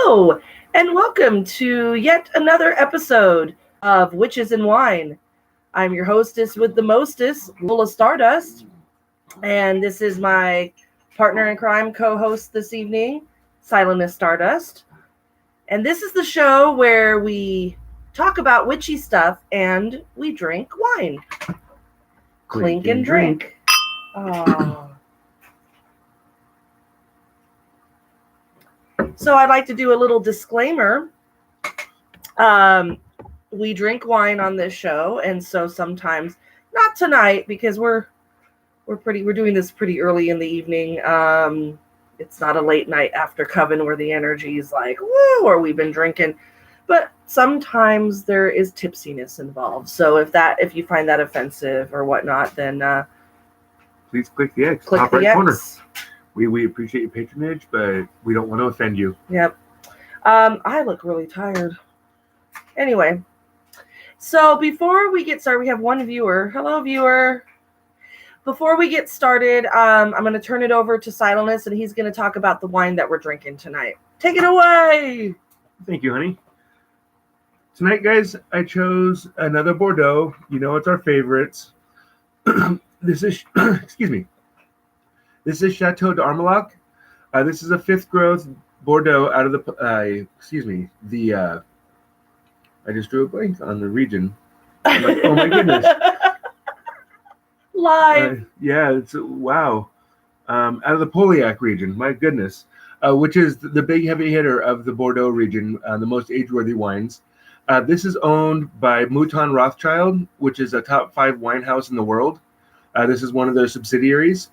Hello, and welcome to yet another episode of Witches and Wine. I'm your hostess with the mostest, Lola Stardust, and this is my partner in crime co-host this evening, Silent Stardust. And this is the show where we talk about witchy stuff and we drink wine. Clink and drink. Oh. So I'd like to do a little disclaimer. We drink wine on this show, and so sometimes, not tonight because we're doing this pretty early in the evening. It's not a late night after Coven where the energy is like, woo, or we've been drinking. But sometimes there is tipsiness involved. So if you find that offensive or whatnot, then please click the X. Click top the right X. corner. We appreciate your patronage, but we don't want to offend you. Yep. I look really tired. Anyway, so before we get started, we have one viewer. Hello, viewer. Before we get started, I'm going to turn it over to Silenus, and he's going to talk about the wine that we're drinking tonight. Take it away. Thank you, honey. Tonight, guys, I chose another Bordeaux. You know, it's our favorites. This is, excuse me. This is Chateau d'Armagnac. This is a fifth growth Bordeaux out of the, I just drew a blank on the region. Oh my goodness. Live. Yeah, it's, wow. Out of the Pauillac region, my goodness. Which is the big heavy hitter of the Bordeaux region, the most age-worthy wines. This is owned by Mouton Rothschild, which is a top 5 wine house in the world. This is one of their subsidiaries.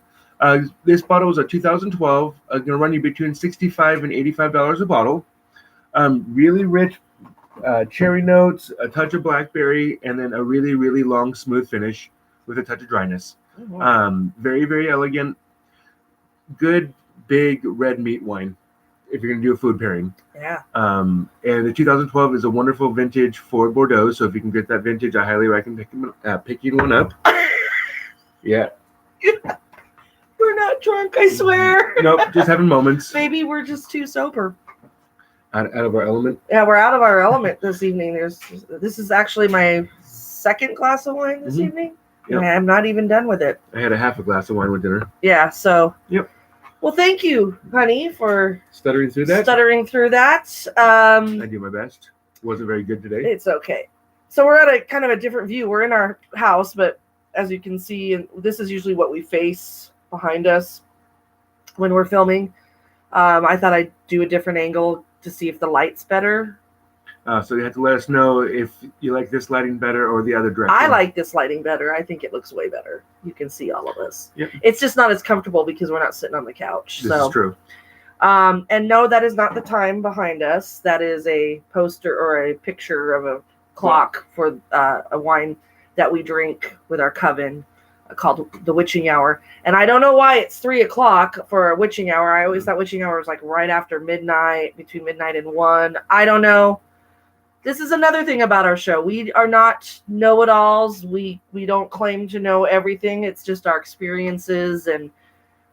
This bottle is a 2012. Going to run you between $65 and $85 a bottle. Really rich cherry notes, a touch of blackberry, and then a really, really long, smooth finish with a touch of dryness. Mm-hmm. Very, very elegant. Good, big red meat wine if you're going to do a food pairing. Yeah. And the 2012 is a wonderful vintage for Bordeaux. So if you can get that vintage, I highly recommend picking one up. Yeah. We're not drunk, I swear. Nope, just having moments. Maybe we're just too sober. Out of our element? Yeah, we're out of our element this evening. This is actually my second glass of wine this evening. Yep. And I'm not even done with it. I had a half a glass of wine with dinner. Yeah, so. Yep. Well, thank you, honey, for stuttering through that. I do my best. Wasn't very good today. It's okay. So we're at a kind of a different view. We're in our house, but as you can see, and this is usually what we face behind us when we're filming. I thought I'd do a different angle to see if the light's better. So you have to let us know if you like this lighting better or the other direction. I like this lighting better. I think it looks way better. You can see all of us. Yep. It's just not as comfortable because we're not sitting on the couch. This is true. And no, that is not the time behind us. That is a poster or a picture of a clock for a wine that we drink with our coven called the witching hour. And I don't know why it's 3:00 for a witching hour. I always thought witching hour was like right after midnight, between midnight and 1. I don't know. This is another thing about our show. We are not know-it-alls. We don't claim to know everything. It's just our experiences and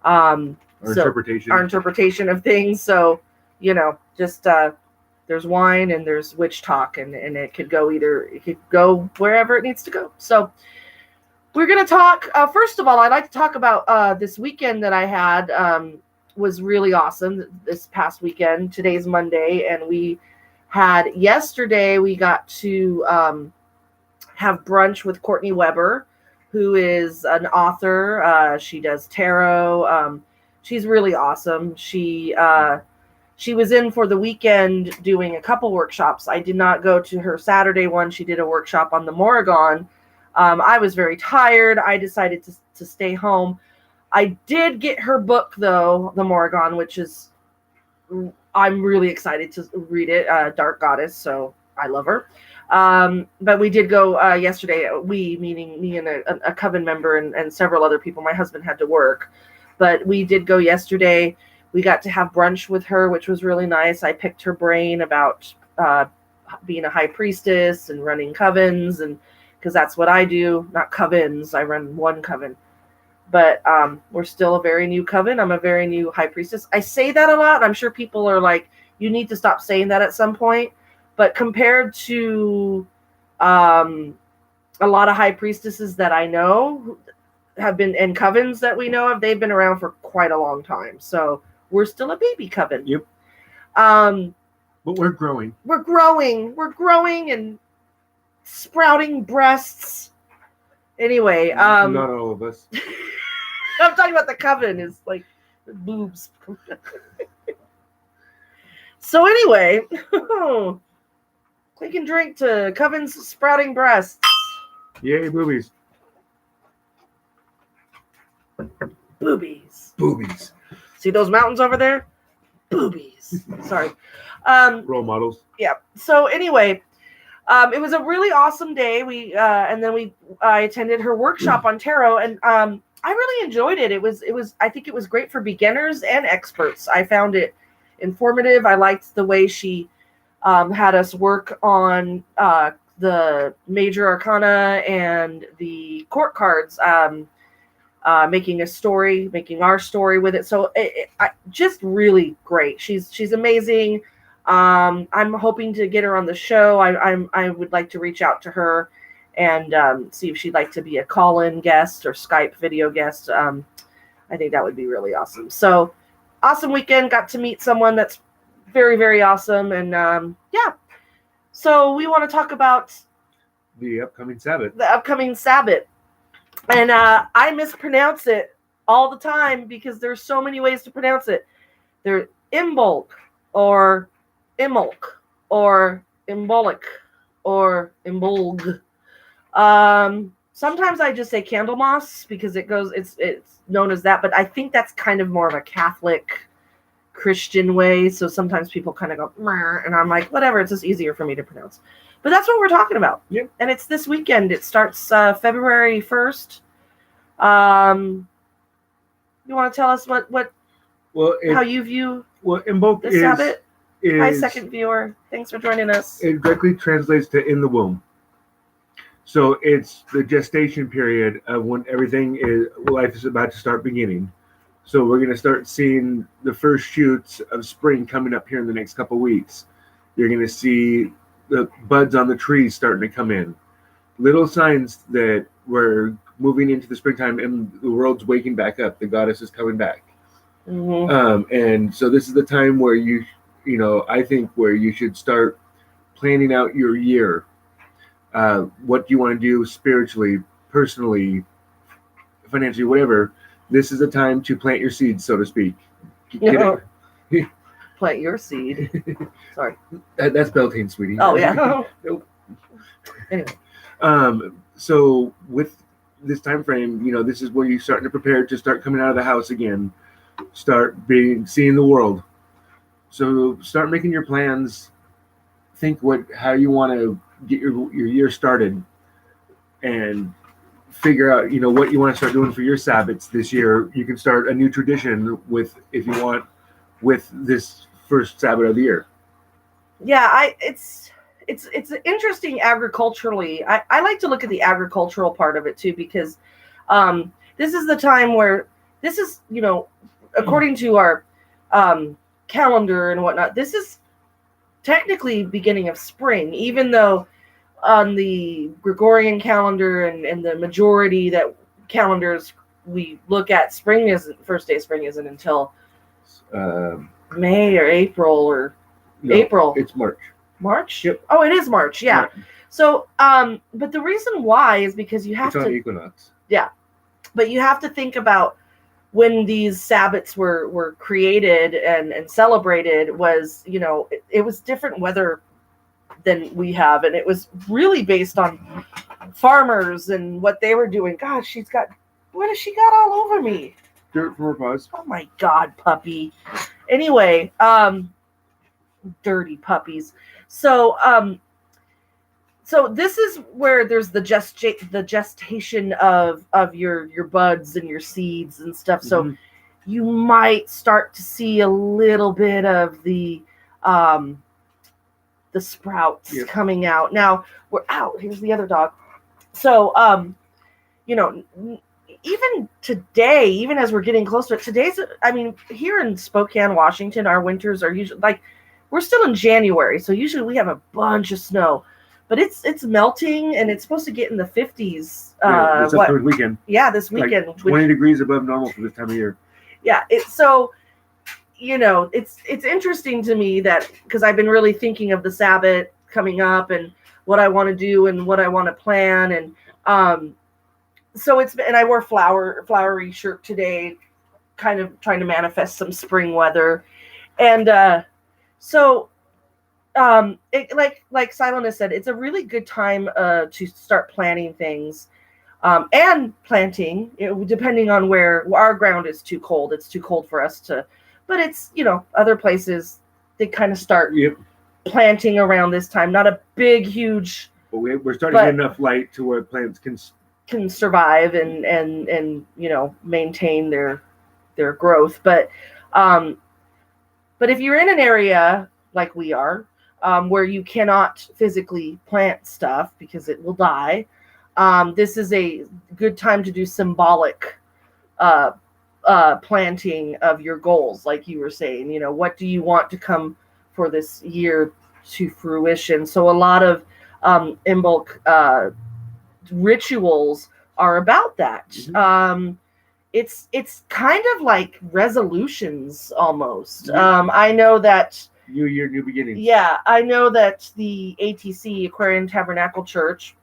our interpretation of things. So, just there's wine and there's witch talk, and it could go wherever it needs to go. So we're going to talk. First of all, I'd like to talk about this weekend that I had. Was really awesome this past weekend. Today's Monday, and yesterday we got to have brunch with Courtney Weber, who is an author. She does tarot. She's really awesome. She was in for the weekend doing a couple workshops. I did not go to her Saturday one. She did a workshop on the Morrigan. I was very tired. I decided to stay home. I did get her book, though, the Morrigan, which is, I'm really excited to read it, Dark Goddess, so I love her. But we did go yesterday, we, meaning me and a coven member and several other people. My husband had to work. But we did go yesterday. We got to have brunch with her, which was really nice. I picked her brain about being a high priestess and running covens, and because that's what I do, not covens. I run one coven. But we're still a very new coven. I'm a very new high priestess. I say that a lot. I'm sure people are like, You need to stop saying that at some point. But compared to a lot of high priestesses that I know have been, and covens that we know of, they've been around for quite a long time. So we're still a baby coven. Yep. But we're growing. We're growing and sprouting breasts. Anyway, not all of us. I'm talking about the coven is like boobs. So anyway, click and drink to coven's sprouting breasts. Yay, boobies. Boobies. Boobies. See those mountains over there? Boobies. Sorry. Role models. Yeah. So anyway, it was a really awesome day. I attended her workshop on tarot, and I really enjoyed it. I think it was great for beginners and experts. I found it informative. I liked the way she had us work on the major arcana and the court cards, making our story with it. So just really great. She's amazing. I'm hoping to get her on the show. I would like to reach out to her and see if she'd like to be a call-in guest or Skype video guest. I think that would be really awesome. So awesome weekend. Got to meet someone that's very, very awesome. And yeah. So we want to talk about the upcoming Sabbath. And I mispronounce it all the time because there's so many ways to pronounce it. There's Imbolc or Imbolc or Imbolic or Imbolg. Sometimes I just say Candlemas because it's known as that, but I think that's kind of more of a Catholic Christian way. So sometimes people kind of go, Meh, and I'm like, whatever, it's just easier for me to pronounce. But that's what we're talking about. Yep. And it's this weekend. It starts February 1st. You want to tell us how you view Imbolc the Sabbath? Hi, second viewer. Thanks for joining us. It directly translates to in the womb. So it's the gestation period of when life is about to start beginning. So we're going to start seeing the first shoots of spring coming up here in the next couple of weeks. You're going to see the buds on the trees starting to come in. Little signs that we're moving into the springtime and the world's waking back up. The goddess is coming back. Mm-hmm. And so this is the time where I think where you should start planning out your year. What do you want to do spiritually, personally, financially, whatever. This is the time to plant your seeds, so to speak. Plant your seed. Sorry. That's Beltane, sweetie. Oh, yeah. Nope. Anyway. So with this time frame, this is where you're starting to prepare to start coming out of the house again. Start seeing the world. So start making your plans. Think how you want to get your year started, and figure out what you want to start doing for your Sabbats this year. You can start a new tradition with this first Sabbath of the year. Yeah, it's interesting agriculturally. I like to look at the agricultural part of it too, because this is the time where this is, according to our calendar and whatnot, this is technically beginning of spring, even though on the Gregorian calendar and the majority that calendars we look at, first day of spring isn't until May or April or April. It's March. March? Yep. Oh, it is March. Yeah. March. So, but the reason why is because you have it's on equinox. Yeah, but you have to think about when these Sabbats were created and celebrated was, it was different weather than we have. And it was really based on farmers and what they were doing. Gosh, what has she got all over me? Dirt from her paws. Oh my God, puppy. Anyway, dirty puppies. So this is where there's the gestation of your buds and your seeds and stuff. So mm-hmm. You might start to see a little bit of the sprouts coming out. Now we're out. Here's the other dog. So even today, even as we're getting closer, here in Spokane, Washington, our winters are usually like we're still in January, so usually we have a bunch of snow, but it's melting and it's supposed to get in the 50s. This upcoming weekend. Yeah, this weekend. Like 20 degrees above normal for this time of year. Yeah, so it's interesting to me that because I've been really thinking of the Sabbath coming up and what I want to do and what I want to plan, and so and I wore flowery shirt today, kind of trying to manifest some spring weather, and so like Silent has said, it's a really good time to start planning things. And planting, depending on where our ground is too cold. It's too cold for us to, but it's, other places, they kind of start planting around this time. Not a big, huge. But we're starting to get enough light to where plants can survive and maintain their growth. But if you're in an area like we are, where you cannot physically plant stuff because it will die, this is a good time to do symbolic planting of your goals, like you were saying. What do you want to come for this year to fruition? So a lot of Imbolc rituals are about that. Mm-hmm. It's kind of like resolutions almost. I know that New Year, New Beginnings. Yeah, I know that the ATC, Aquarian Tabernacle Church,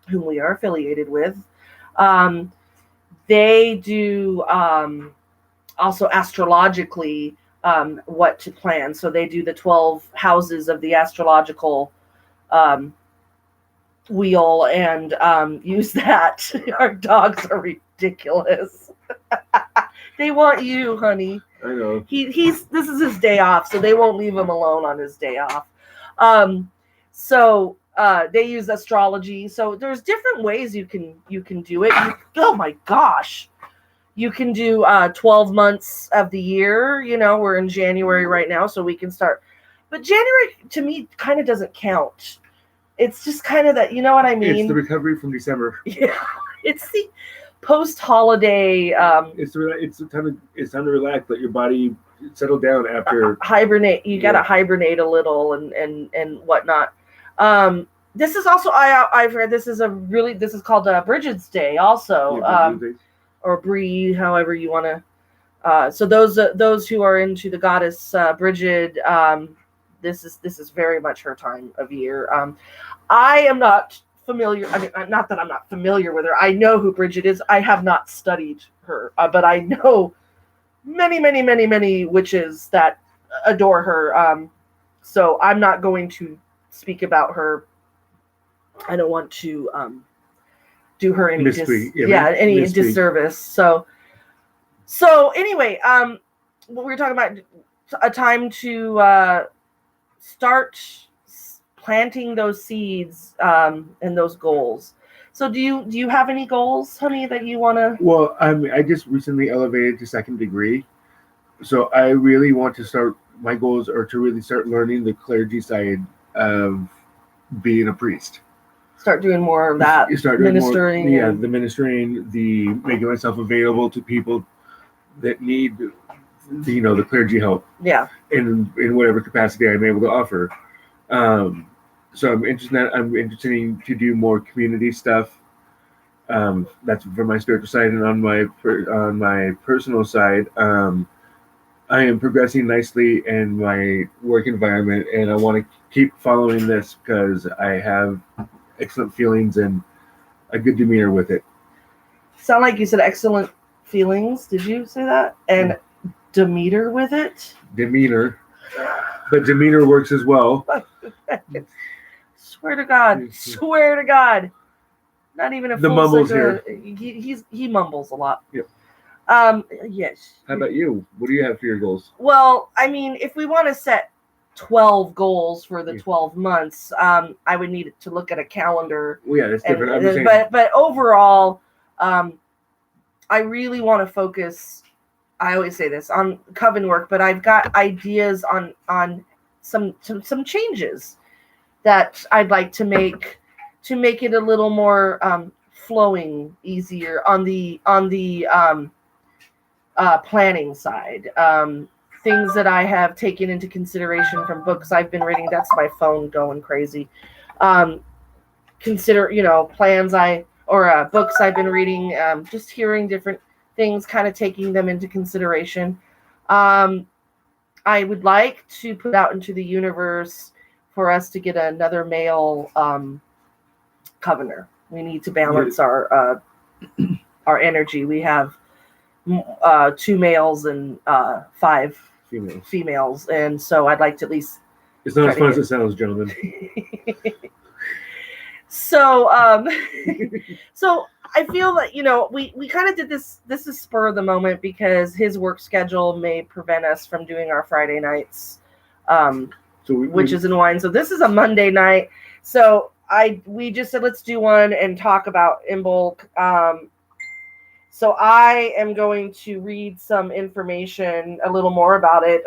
whom we are affiliated with, they do also astrologically what to plan. So they do the 12 houses of the astrological wheel and use that. Our dogs are ridiculous. They want you, honey. I know. This is his day off, so they won't leave him alone on his day off. So they use astrology. So there's different ways you can do it. Oh my gosh. You can do 12 months of the year. We're in January right now, so we can start. But January, to me, kind of doesn't count. It's just kind of that, you know what I mean? It's the recovery from December. Yeah. It's the post-holiday. It's time to relax, let your body settle down after. Hibernate. You got to hibernate a little and whatnot. This is also I've read this is called Bridget's Day also, or Bree, however you want to. So those who are into the goddess Bridget, this is very much her time of year. I am not familiar. I mean, not that I'm not familiar with her. I know who Bridget is. I have not studied her, but I know many, many, many, many witches that adore her. So I'm not going to speak about her. I don't want to do her any disservice. So anyway, what we were talking about, a time to start planting those seeds and those goals. So do you have any goals, honey, that you want to? Well, I just recently elevated to 2nd degree, so I really want to start. My goals are to really start learning the clergy side of being a priest. Start doing more of that. Ministering. The ministering, the making myself available to people that need, the clergy help. Yeah. In whatever capacity I'm able to offer. So I'm interested to do more community stuff. That's from my spiritual side, and on my personal side, I am progressing nicely in my work environment, and I want to keep following this because I have excellent feelings and a good demeanor with it. Sound like you said excellent feelings. Did you say that? And demeanor with it? Demeanor. But demeanor works as well. Swear to God. Not even a the fool mumbles here. here. He mumbles a lot. Yep. Yes. How about you? What do you have for your goals? Well, I mean, if we want to set 12 goals for the 12 months, I would need to look at a calendar. Well, yeah, that's different. But overall, I really want to focus. I always say this on coven work, but I've got ideas on some changes that I'd like to make it a little more flowing, easier on the planning side. things that I have taken into consideration from books I've been reading. That's my phone going crazy. Consider, plans books I've been reading, just hearing different things, kind of taking them into consideration. I would like to put out into the universe for us to get another male Covenor. We need to balance our energy. We have 2 males and 5 females, and so I'd like to at least. It's not as fun as it sounds, gentlemen. So, so I feel that we kind of did this. This is spur of the moment because his work schedule may prevent us from doing our Friday nights, which is in wine. So this is a Monday night. So we just said let's do one and talk about Imbolc. So I am going to read some information a little more about it.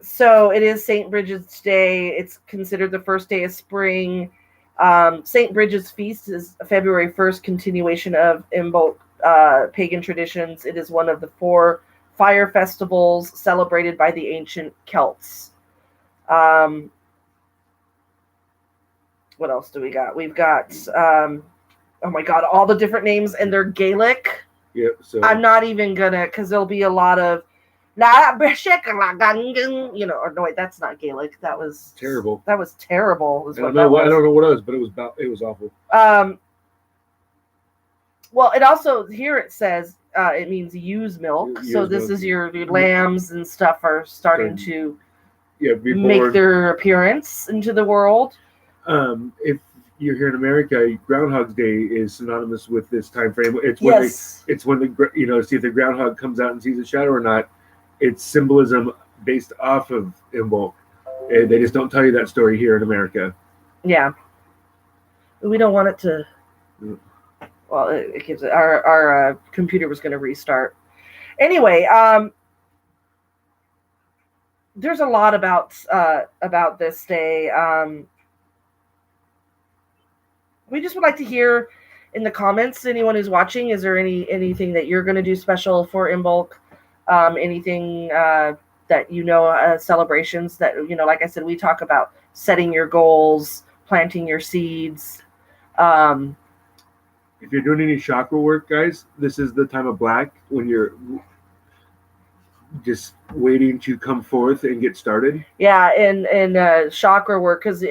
So it is St. Bridget's Day. It's considered the first day of spring. St. Bridget's Feast is February 1st, continuation of Imbolc pagan traditions. It is one of the 4 fire festivals celebrated by the ancient Celts. What else do we got? We've got, oh my God, all the different names, and they're Gaelic. Yep. So I'm not even gonna, because there'll be a lot of, or no, wait, that's not Gaelic. That was terrible. That was terrible. I don't know what it was, but it was awful. Well, it also here it says it means ewes milk. So this is your lambs and stuff are starting to make their appearance into the world. If you're here in America, Groundhog's Day is synonymous with this time frame. It's when the see if the groundhog comes out and sees a shadow or not. It's symbolism based off of Imbolc. They just don't tell you that story here in America. Yeah, we don't want it to. Well, it gives it. Our computer was going to restart. Anyway, there's a lot about this day. We just would like to hear in the comments. Anyone who's watching, is there anything that you're going to do special for Imbolc? Anything that celebrations that like I said, we talk about setting your goals, planting your seeds. If you're doing any chakra work, guys, this is the time of black when you're just waiting to come forth and get started. Yeah, and chakra work, because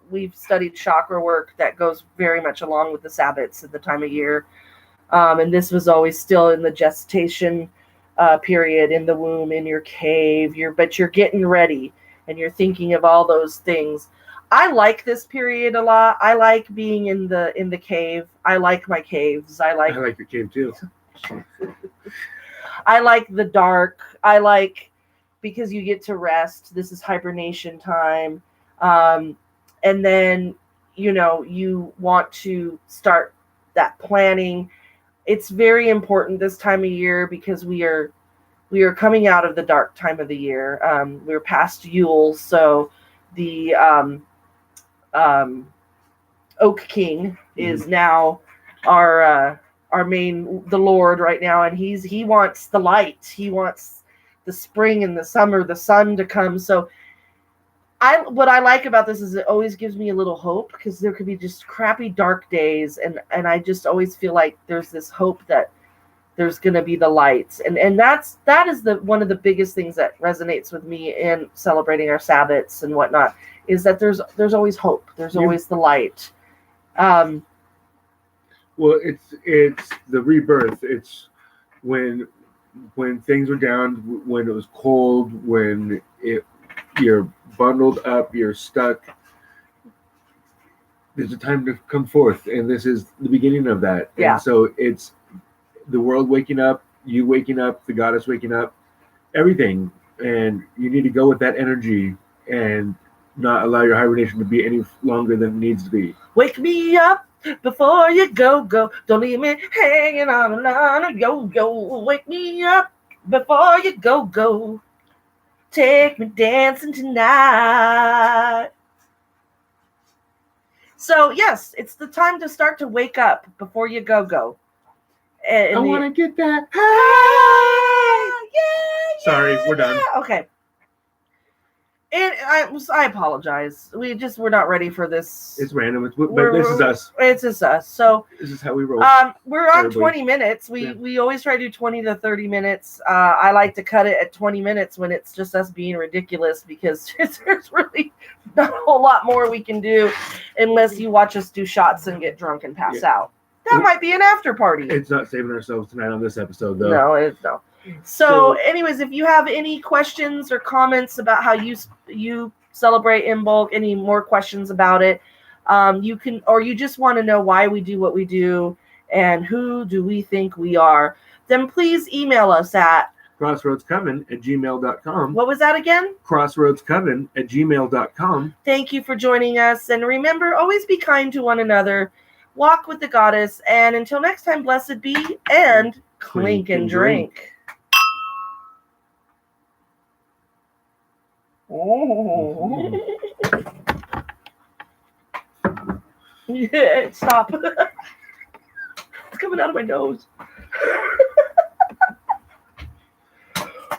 we've studied chakra work that goes very much along with the Sabbats at the time of year, and this was always still in the gestation period, in the womb, in your cave. But you're getting ready and you're thinking of all those things. I like this period a lot. I like being in the cave. I like my caves. I like your cave too. I like the dark. I like because you get to rest. This is hibernation time. And then, you want to start that planning. It's very important this time of year because we are coming out of the dark time of the year. We're past Yule, so the Oak King is now the Lord right now, and he wants the light. He wants the spring and the summer, the sun to come. So what I like about this is it always gives me a little hope, because there could be just crappy dark days, and I just always feel like there's this hope that there's going to be the light. And that is one of the biggest things that resonates with me in celebrating our Sabbats and whatnot, is that there's always hope. There's always the light. Well, it's the rebirth. It's when things were down, when it was cold, when you're bundled up, you're stuck. There's a time to come forth, and this is the beginning of that. Yeah. And so it's the world waking up, you waking up, the goddess waking up, everything. And you need to go with that energy and not allow your hibernation to be any longer than it needs to be. Wake me up before you go. Don't leave me hanging on a line of yo-yo. Wake me up before you go. Take me dancing tonight. So yes, it's the time to start to wake up before you go. And I want to get that. Yeah, Sorry, we're done. Okay. And I apologize. We're not ready for this. It's random. But this is us. It's just us. So this is how we roll. We're on 20 minutes. We always try to do 20 to 30 minutes. I like to cut it at 20 minutes when it's just us being ridiculous, because there's really not a whole lot more we can do unless you watch us do shots and get drunk and pass out. That might be an after party. It's not saving ourselves tonight on this episode, though. No, it's no. So, anyways, if you have any questions or comments about how you celebrate Imbolc, any more questions about it, you can, or you just want to know why we do what we do and who do we think we are, then please email us at crossroadscoven@gmail.com. What was that again? crossroadscoven@gmail.com. Thank you for joining us, and remember, always be kind to one another, walk with the goddess, and until next time, blessed be, and clink and drink. Oh. Yeah, stop. It's coming out of my nose.